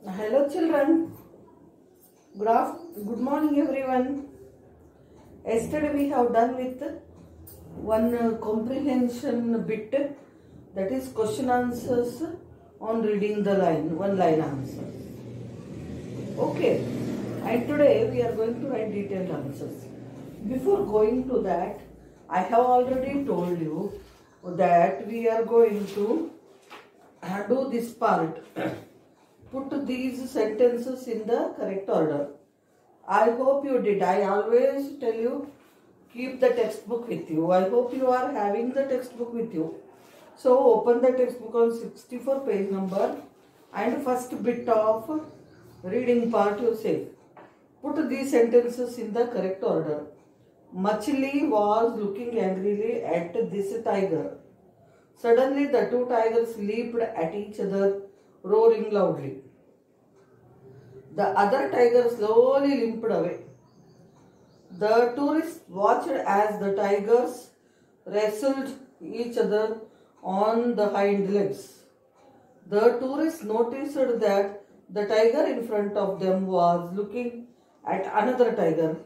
Hello children, good morning everyone. Yesterday we have done with one comprehension bit, that is question answers on reading the line, one line answer. Okay, and today we are going to write detailed answers. Before going to that, I have already told you that we are going to do this part. Put these sentences in the correct order. I hope you did. I always tell you, keep the textbook with you. I hope you are having the textbook with you. So open the textbook on 64 page number and first bit of reading part you say. Put these sentences in the correct order. Machli was looking angrily at this tiger. Suddenly the two tigers leaped at each other, roaring loudly. The other tiger slowly limped away. The tourists watched as the tigers wrestled each other on the hind legs. The tourists noticed that the tiger in front of them was looking at another tiger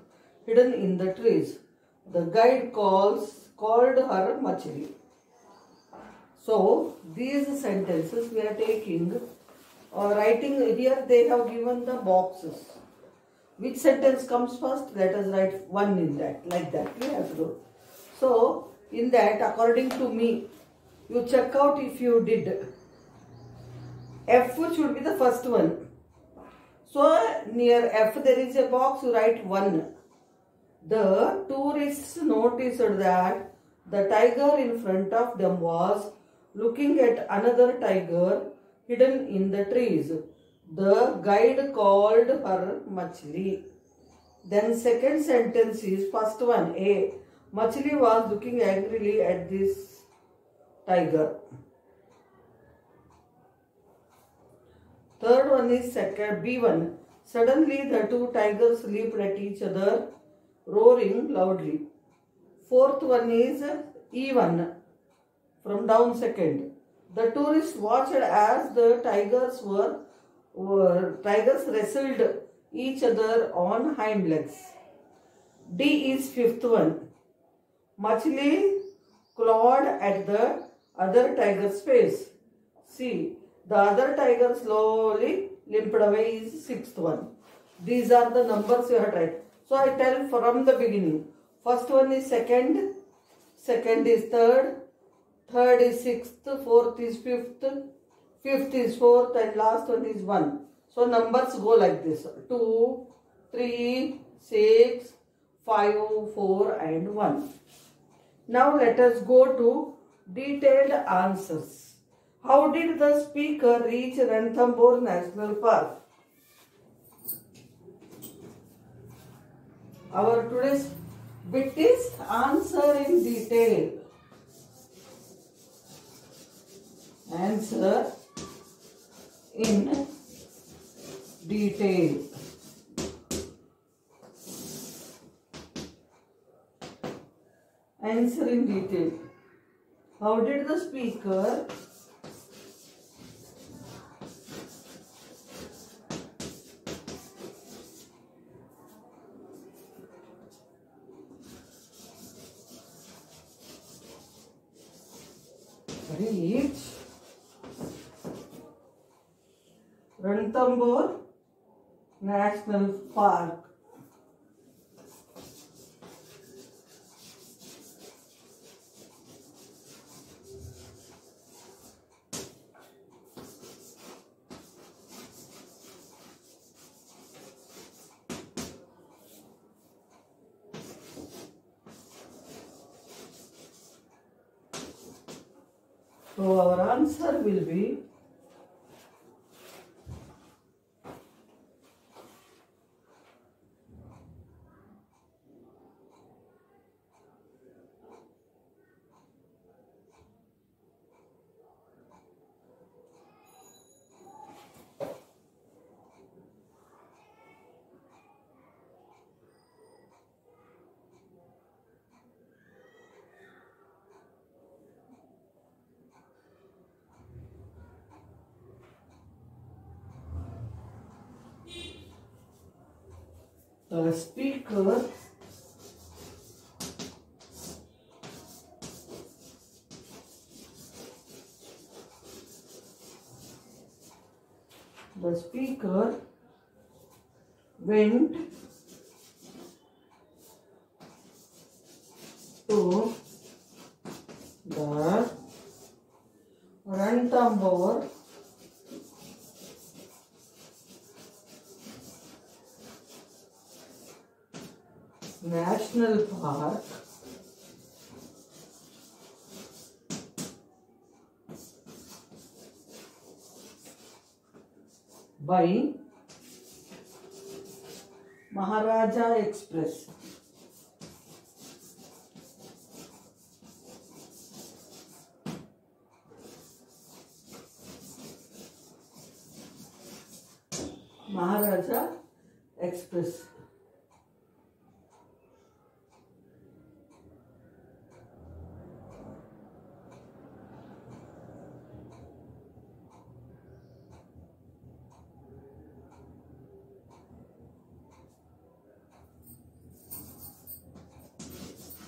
hidden in the trees. The guide called her Machli. So, these sentences we are taking writing here. They have given the boxes. Which sentence comes first? Let us write one in that, like that we have to do. So, in that, according to me, you check out if you did. F should be the first one. So, near F there is a box, you write 1. The tourists noticed that the tiger in front of them was looking at another tiger hidden in the trees. The guide called her Machli. Then second sentence is first one, A. Machli was looking angrily at this tiger. Third one is second, B1. Suddenly the two tigers leaped at each other, roaring loudly. Fourth one is E1, from down second. The tourists watched as the tigers wrestled each other on hind legs. D is fifth one. Machli clawed at the other tiger's face. C. The other tiger slowly limped away is sixth one. These are the numbers you have to write. So I tell from the beginning. First one is second, second is third, third is sixth, fourth is fifth, fifth is fourth, and last one is 1. So numbers go like this: 2, 3, 6, 5, 4 and 1. Now let us go to detailed answers. How did the speaker reach Ranthambore National Park? Our today's bit is answer in detail. Answer in detail. Answer in detail. How did the speaker reach Ranthambore National Park? So our answer will be The speaker went to the Ranthambore National Park by Maharaja Express. Maharaja Express.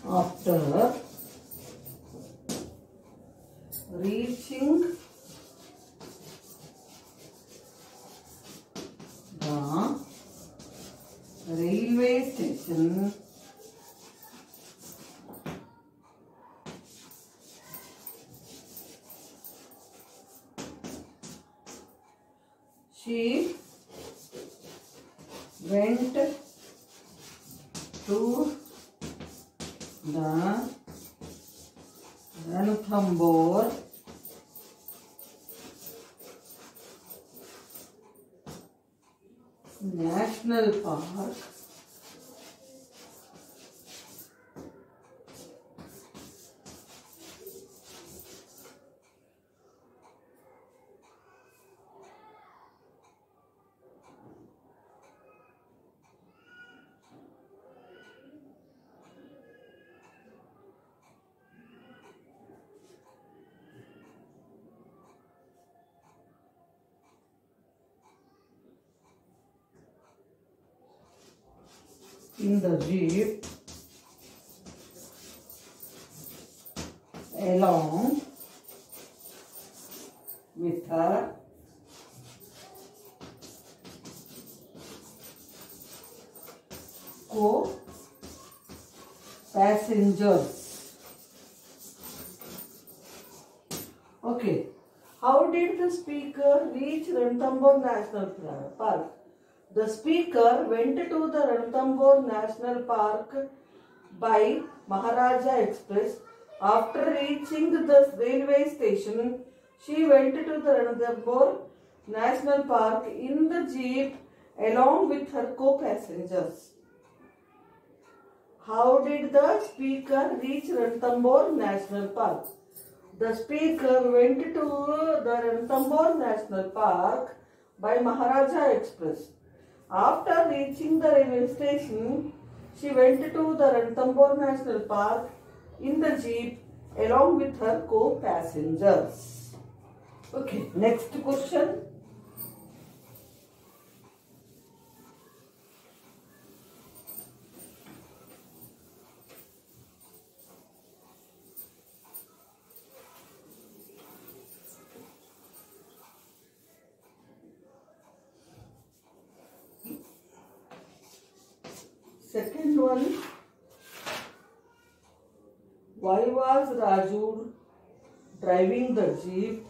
After reaching the railway station, she went to the Ranthambore National Park in the jeep along with her co-passengers. Okay, how did the speaker reach Ranthambore National Park? The speaker went to the Ranthambore National Park by Maharaja Express. After reaching the railway station, she went to the Ranthambore National Park in the jeep along with her co-passengers. How did the speaker reach Ranthambore National Park? The speaker went to the Ranthambore National Park by Maharaja Express. After reaching the railway station, she went to the Ranthambore National Park in the jeep along with her co-passengers. Okay, next question. Second one, why was Raju driving the jeep?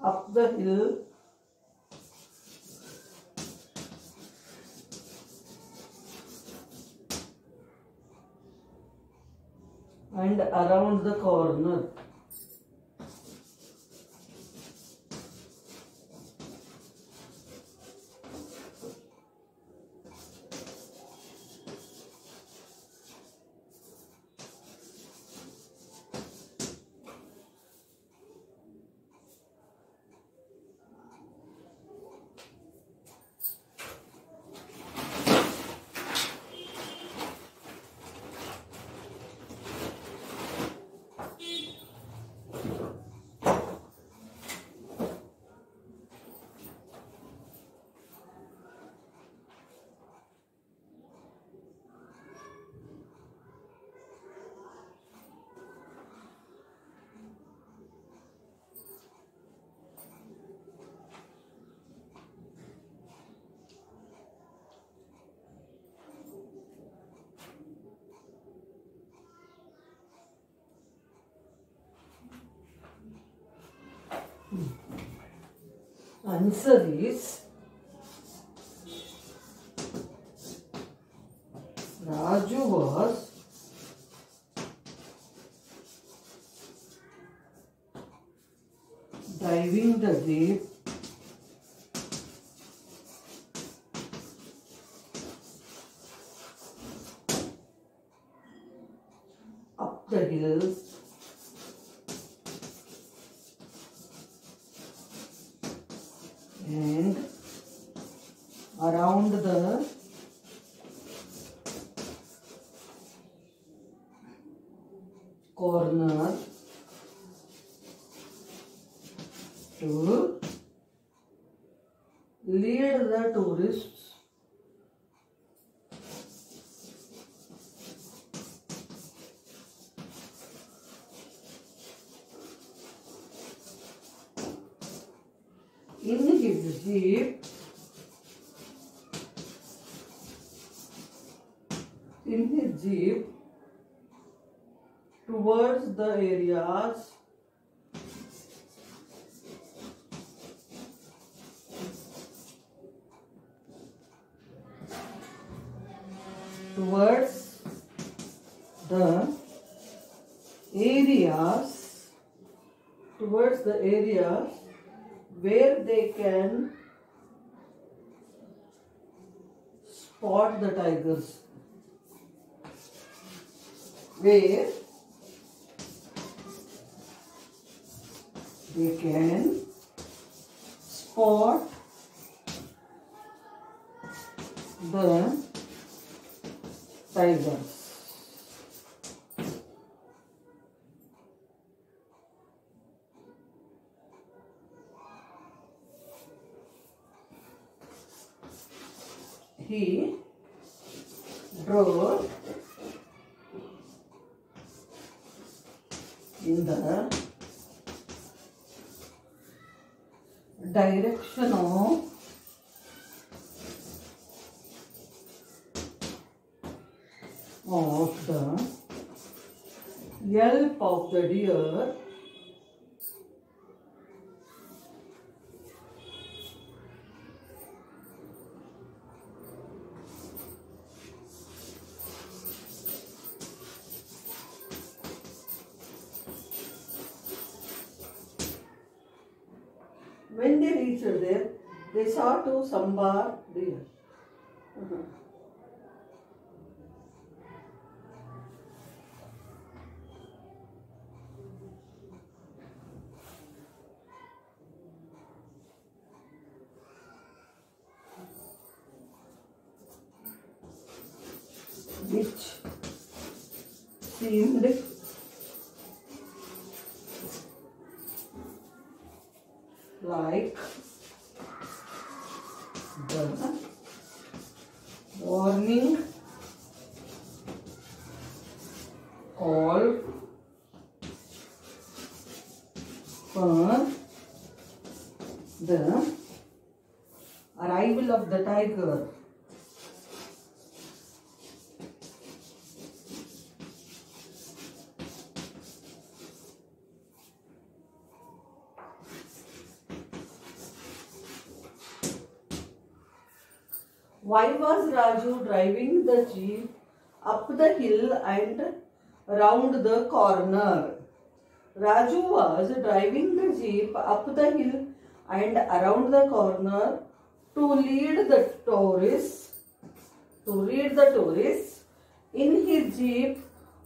Up the hill and around the corner. answer is Raju was driving the jeep up the hill and around the corner to lead the tourists in his jeep towards the areas where they can spot the tigers. Where they can spot the tigers. He drove in the direction of the yelp of the deer When they reached there, they saw two sambar deer. Which seemed like the warning call for the arrival of the tiger. Why was Raju driving the jeep up the hill and round the corner? Raju was driving the jeep up the hill and around the corner to lead the tourists in his jeep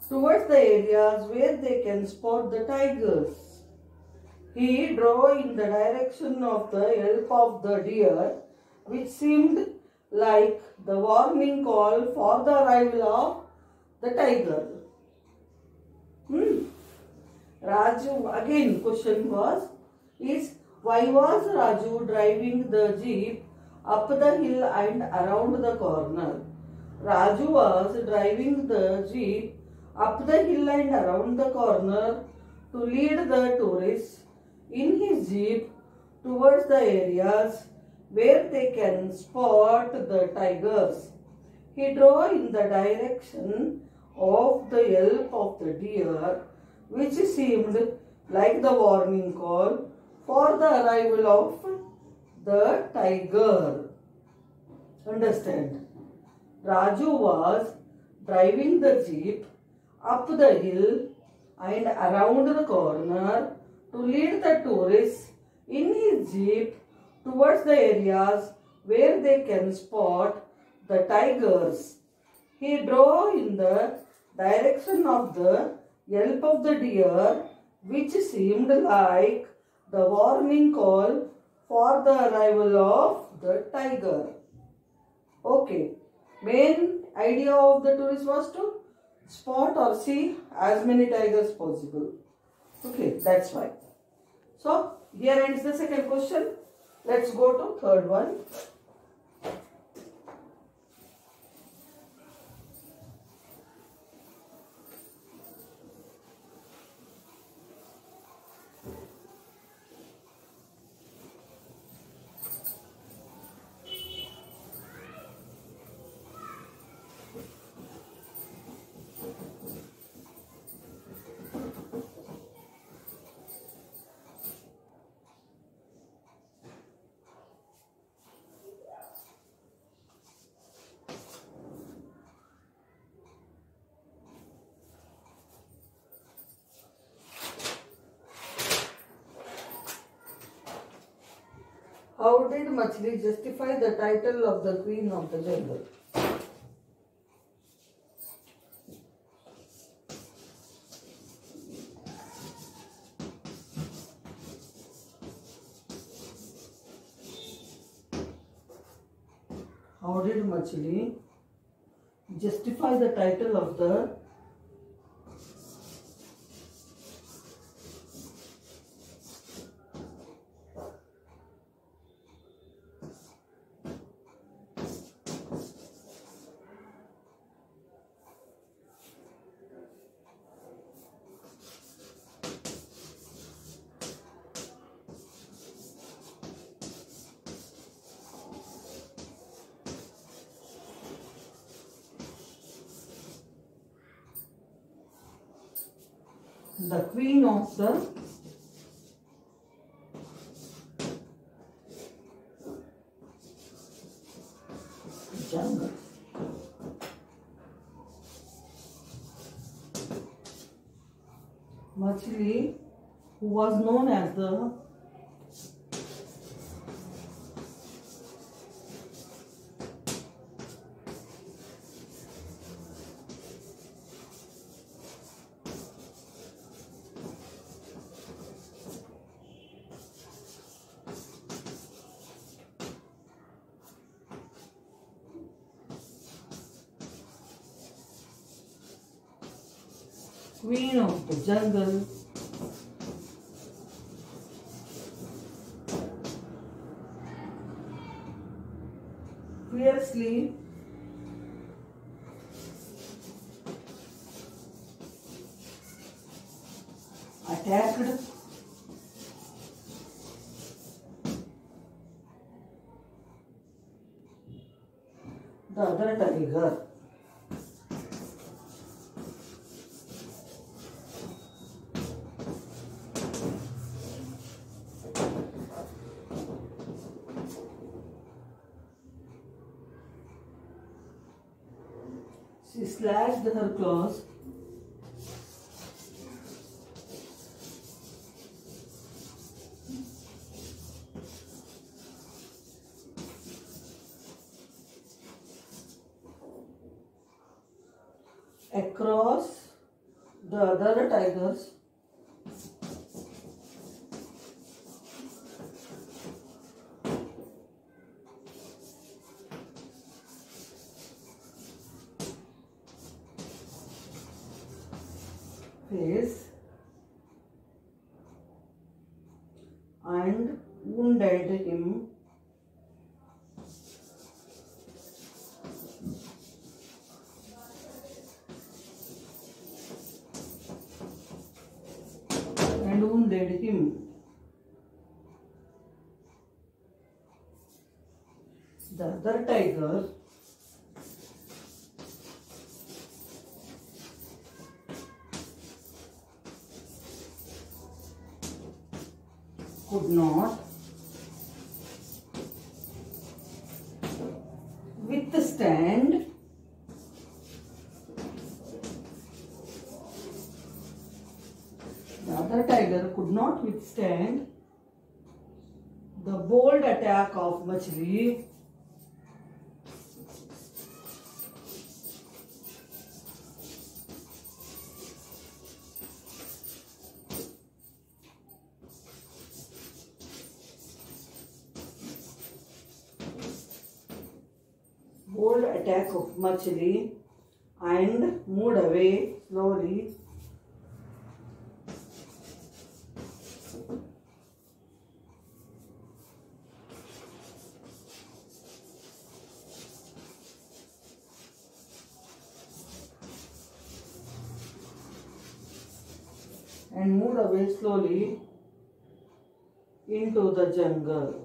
towards the areas where they can spot the tigers. He drove in the direction of the yelp of the deer, which seemed like the warning call for the arrival of the tiger. Raju, again question is why was Raju driving the jeep up the hill and around the corner? Raju was driving the jeep up the hill and around the corner to lead the tourists in his jeep towards the areas where they can spot the tigers. He drove in the direction of the yelp of the deer, which seemed like the warning call for the arrival of the tiger. Understand? Raju was driving the jeep up the hill and around the corner to lead the tourists in his jeep towards the areas where they can spot the tigers. He drove in the direction of the yelp of the deer, which seemed like the warning call for the arrival of the tiger. Okay, main idea of the tourist was to spot or see as many tigers possible. Okay, that's why. So, here ends the second question. Let's go to third one. How did Machli justify the title of the Queen of the Jungle? How did Machli justify the title of the Queen of the Jungle? Machli, who was known as the Queen of the Jungle fiercely attacked the other tiger. She slashed her claws across the other tigers face and wounded him The other tiger could not withstand the other tiger could not withstand the bold attack of Machli. Bold attack of Machli and moved away slowly. And moved away slowly into the jungle.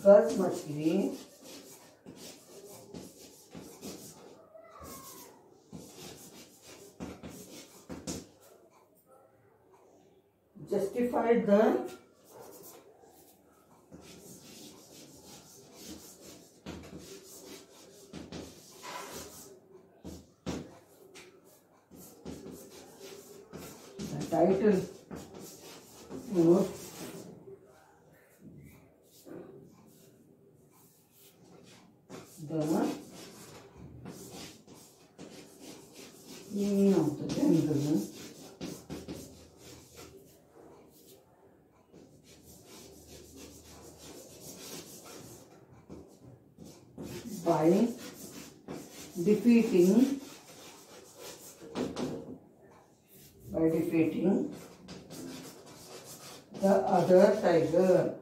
Thus Machli justified the title of the meaning of the jungle by defeating the other tiger.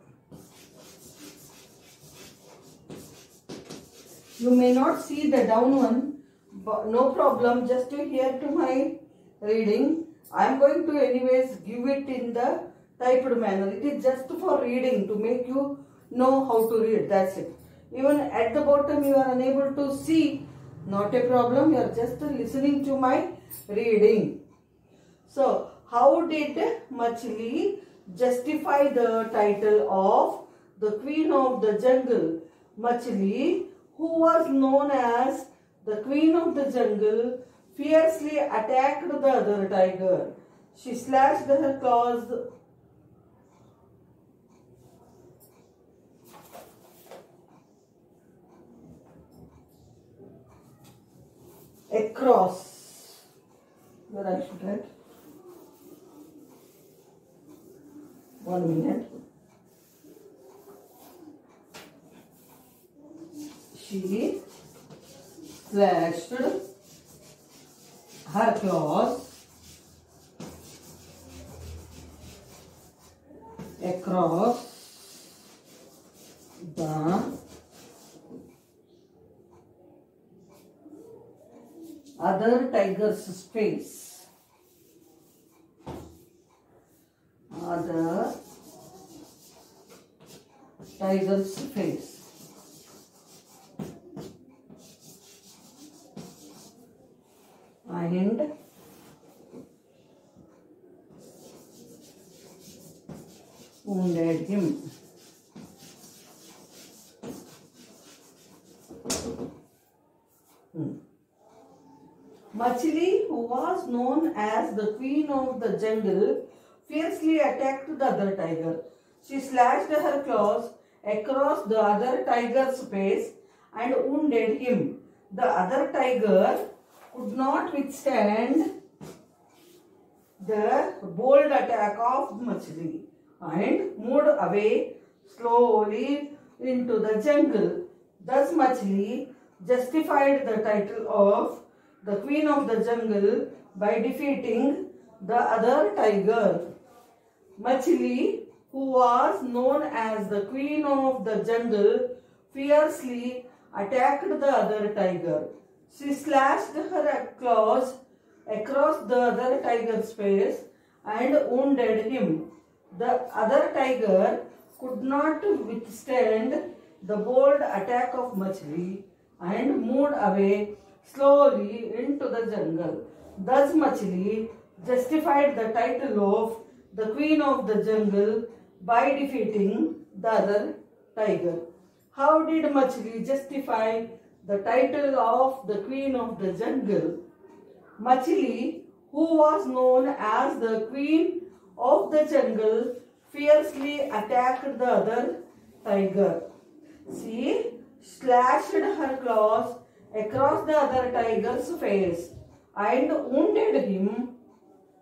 You may not see the down one, but no problem, just to hear to my reading. I am going to anyways give it in the typed manner. It is just for reading, to make you know how to read, that's it. Even at the bottom you are unable to see, not a problem, you are just listening to my reading. So, how did Machli justify the title of the Queen of the Jungle? Machli, who was known as the Queen of the Jungle, fiercely attacked the other tiger. She slashed her claws across, where I should write, 1 minute. She slashed her claws across the other tiger's face. Other tiger's face. And wounded him. Machli, who was known as the Queen of the Jungle, fiercely attacked the other tiger. She slashed her claws across the other tiger's face and wounded him. The other tiger could not withstand the bold attack of Machli and moved away slowly into the jungle. Thus Machli justified the title of the Queen of the Jungle by defeating the other tiger. Machli, who was known as the Queen of the Jungle, fiercely attacked the other tiger. She slashed her claws across the other tiger's face and wounded him. The other tiger could not withstand the bold attack of Machli and moved away slowly into the jungle. Thus Machli justified the title of the Queen of the Jungle by defeating the other tiger. How did Machli justify the title of the Queen of the Jungle? Machli, who was known as the Queen of the Jungle, fiercely attacked the other tiger. She slashed her claws across the other tiger's face and wounded him.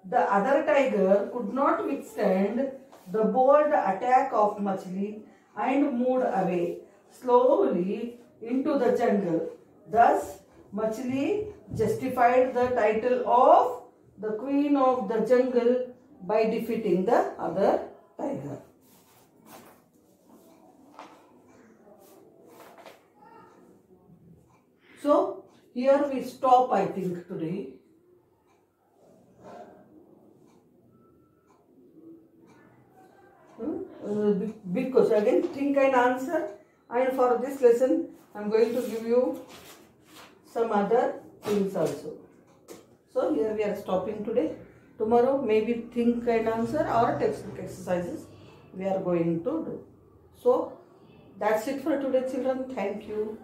The other tiger could not withstand the bold attack of Machli and moved away slowly into the jungle. Thus, Machli justified the title of the Queen of the Jungle by defeating the other tiger. So, here we stop, I think, today. Big question. Again, think and answer. And for this lesson, I am going to give you some other things also. So, here we are stopping today. Tomorrow, maybe think and answer or textbook exercises we are going to do. So, that's it for today, children. Thank you.